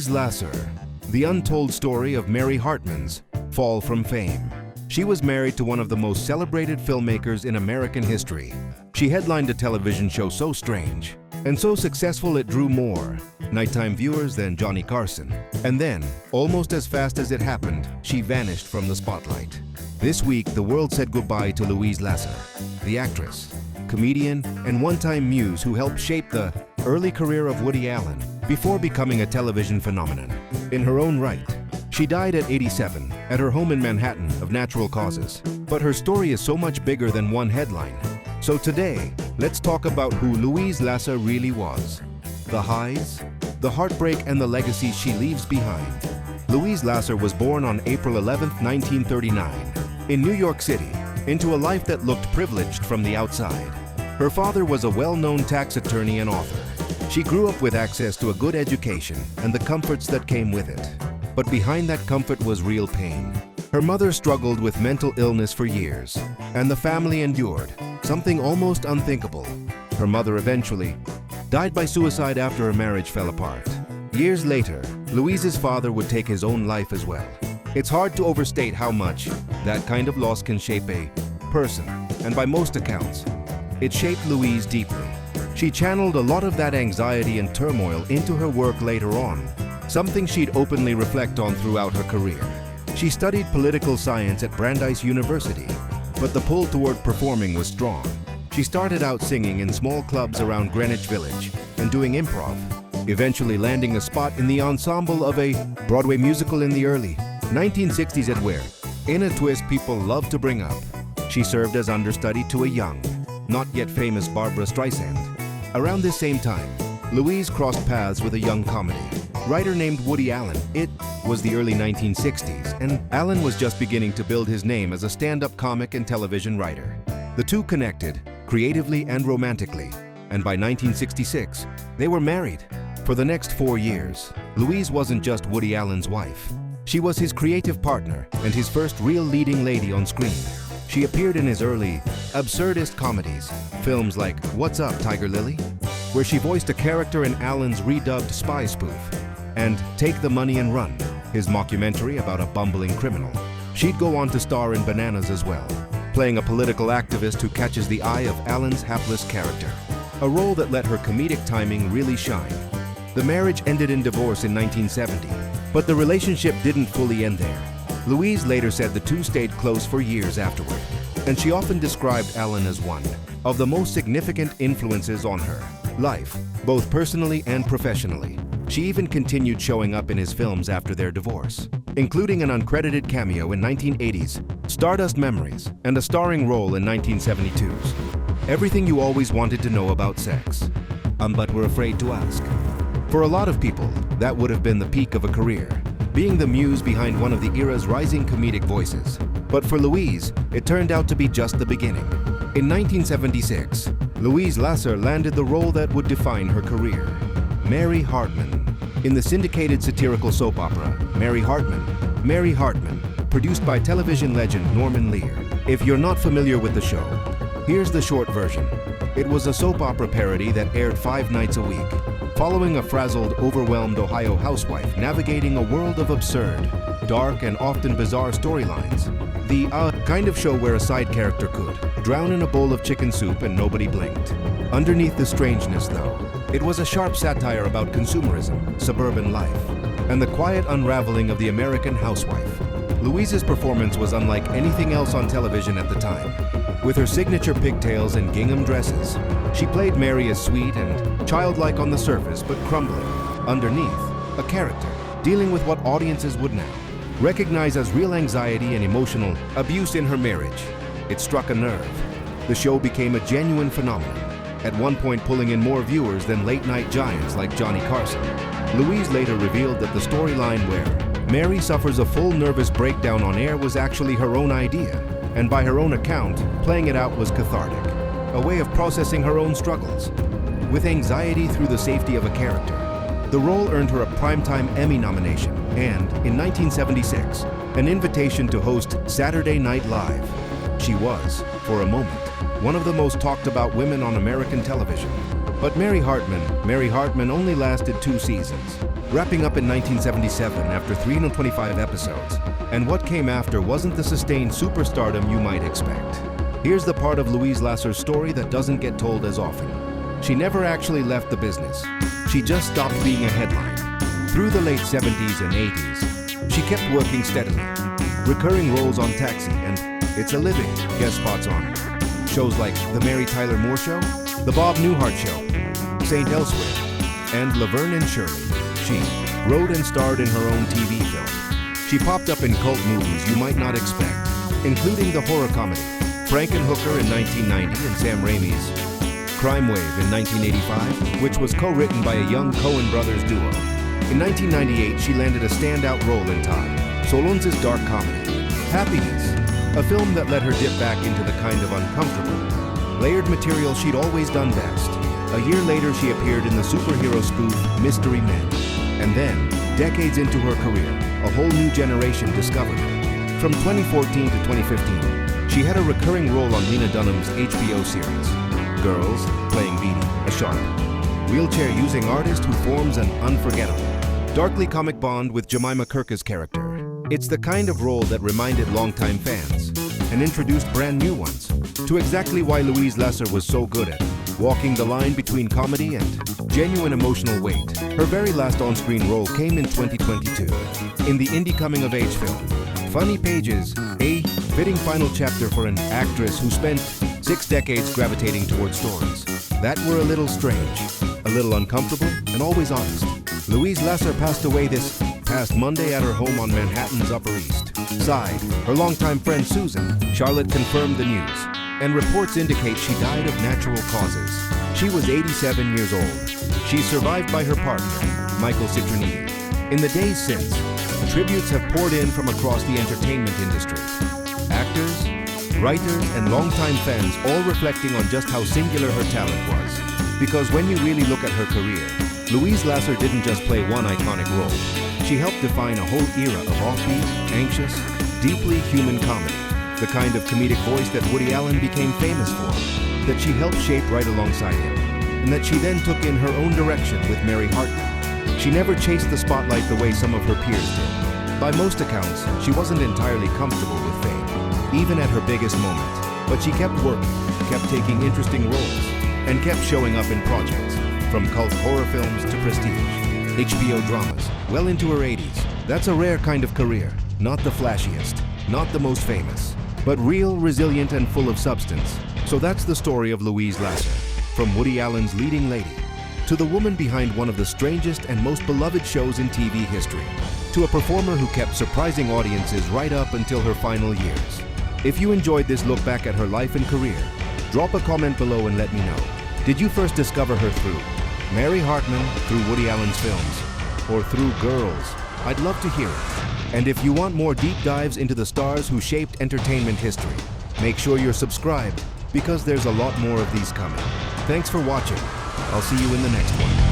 Louise Lasser, the untold story of Mary Hartman's fall from fame. She was married to one of the most celebrated filmmakers in American history. She headlined a television show so strange and so successful it drew more nighttime viewers than Johnny Carson. And then, almost as fast as it happened, she vanished from the spotlight. This week, the world said goodbye to Louise Lasser, the actress, comedian, and one-time muse who helped shape the early career of Woody Allen before becoming a television phenomenon. In her own right, she died at 87 at her home in Manhattan of natural causes. But her story is so much bigger than one headline. So today, let's talk about who Louise Lasser really was. The highs, the heartbreak, and the legacy she leaves behind. Louise Lasser was born on April 11, 1939, in New York City, into a life that looked privileged from the outside. Her father was a well-known tax attorney and author. She grew up with access to a good education and the comforts that came with it. But behind that comfort was real pain. Her mother struggled with mental illness for years, and the family endured something almost unthinkable. Her mother eventually died by suicide after her marriage fell apart. Years later, Louise's father would take his own life as well. It's hard to overstate how much that kind of loss can shape a person, and by most accounts, it shaped Louise deeply. She channeled a lot of that anxiety and turmoil into her work later on, something she'd openly reflect on throughout her career. She studied political science at Brandeis University, but the pull toward performing was strong. She started out singing in small clubs around Greenwich Village and doing improv, eventually landing a spot in the ensemble of a Broadway musical in the early 1960s at where, in a twist people love to bring up, she served as understudy to a young, not yet famous Barbra Streisand. Around this same time, Louise crossed paths with a young comedy writer named Woody Allen. It was the early 1960s, and Allen was just beginning to build his name as a stand-up comic and television writer. The two connected, creatively and romantically, and by 1966, they were married. For the next 4 years, Louise wasn't just Woody Allen's wife. She was his creative partner and his first real leading lady on screen. She appeared in his early, absurdist comedies, films like What's Up, Tiger Lily?, where she voiced a character in Allen's redubbed spy spoof, and Take the Money and Run, his mockumentary about a bumbling criminal. She'd go on to star in Bananas as well, playing a political activist who catches the eye of Allen's hapless character, a role that let her comedic timing really shine. The marriage ended in divorce in 1970, but the relationship didn't fully end there. Louise later said the two stayed close for years afterward, and she often described Allen as one of the most significant influences on her life, both personally and professionally. She even continued showing up in his films after their divorce, including an uncredited cameo in 1980's Stardust Memories and a starring role in 1972's Everything You Always Wanted to Know About Sex, but were afraid to ask. For a lot of people, that would have been the peak of a career, being the muse behind one of the era's rising comedic voices. But for Louise, it turned out to be just the beginning. In 1976, Louise Lasser landed the role that would define her career, Mary Hartman, in the syndicated satirical soap opera, Mary Hartman, produced by television legend Norman Lear. If you're not familiar with the show, here's the short version. It was a soap opera parody that aired 5 nights a week, following a frazzled, overwhelmed Ohio housewife navigating a world of absurd, dark, and often bizarre storylines. The kind of show where a side character could drown in a bowl of chicken soup and nobody blinked. Underneath the strangeness, though, it was a sharp satire about consumerism, suburban life, and the quiet unraveling of the American housewife. Louise's performance was unlike anything else on television at the time. With her signature pigtails and gingham dresses, she played Mary as sweet and childlike on the surface, but crumbling underneath, a character dealing with what audiences would now recognize as real anxiety and emotional abuse in her marriage. It struck a nerve. The show became a genuine phenomenon, at one point pulling in more viewers than late-night giants like Johnny Carson. Louise later revealed that the storyline where Mary suffers a full nervous breakdown on air was actually her own idea, and by her own account, playing it out was cathartic, a way of processing her own struggles. With anxiety through the safety of a character, the role earned her a Primetime Emmy nomination and, in 1976, an invitation to host Saturday Night Live. She was, for a moment, one of the most talked about women on American television. But Mary Hartman only lasted 2 seasons, wrapping up in 1977 after 325 episodes. And what came after wasn't the sustained superstardom you might expect. Here's the part of Louise Lasser's story that doesn't get told as often. She never actually left the business. She just stopped being a headline. Through the late 70s and 80s, she kept working steadily. Recurring roles on Taxi and It's a Living, guest spots on shows like The Mary Tyler Moore Show, The Bob Newhart Show, St. Elsewhere, and Laverne and Shirley. She wrote and starred in her own TV film. She popped up in cult movies you might not expect, including the horror comedy Frankenhooker in 1990 and Sam Raimi's Crime Wave in 1985, which was co-written by a young Coen brothers duo. In 1998, she landed a standout role in Todd Solondz's dark comedy, Happiness, a film that let her dip back into the kind of uncomfortable, layered material she'd always done best. A year later, she appeared in the superhero spoof Mystery Men. And then, decades into her career, a whole new generation discovered her. From 2014 to 2015, she had a recurring role on Lena Dunham's HBO series, Girls, playing Beatty, a sharp, wheelchair-using artist who forms an unforgettable, darkly comic bond with Jemima Kirka's character. It's the kind of role that reminded longtime fans and introduced brand new ones to exactly why Louise Lasser was so good at walking the line between comedy and genuine emotional weight. Her very last on-screen role came in 2022 in the indie coming-of-age film, Funny Pages, a fitting final chapter for an actress who spent 6 decades gravitating towards stories that were a little strange, a little uncomfortable, and always honest. Louise Lasser passed away this past Monday at her home on Manhattan's Upper East Side. Her longtime friend Susan Charlotte confirmed the news, and reports indicate she died of natural causes. She was 87 years old. She's survived by her partner, Michael Citronini. In the days since, tributes have poured in from across the entertainment industry. Actors, writers, and longtime fans all reflecting on just how singular her talent was. Because when you really look at her career, Louise Lasser didn't just play one iconic role. She helped define a whole era of offbeat, anxious, deeply human comedy. The kind of comedic voice that Woody Allen became famous for, that she helped shape right alongside him, and that she then took in her own direction with Mary Hartman. She never chased the spotlight the way some of her peers did. By most accounts, she wasn't entirely comfortable with fame, even at her biggest moment. But she kept working, kept taking interesting roles, and kept showing up in projects, from cult horror films to prestige, HBO dramas, well into her 80s. That's a rare kind of career, not the flashiest, not the most famous, but real, resilient, and full of substance. So that's the story of Louise Lasser, from Woody Allen's leading lady, to the woman behind one of the strangest and most beloved shows in TV history, to a performer who kept surprising audiences right up until her final years. If you enjoyed this look back at her life and career, drop a comment below and let me know. Did you first discover her through Mary Hartman, through Woody Allen's films, or through Girls? I'd love to hear it. And if you want more deep dives into the stars who shaped entertainment history, make sure you're subscribed, because there's a lot more of these coming. Thanks for watching. I'll see you in the next one.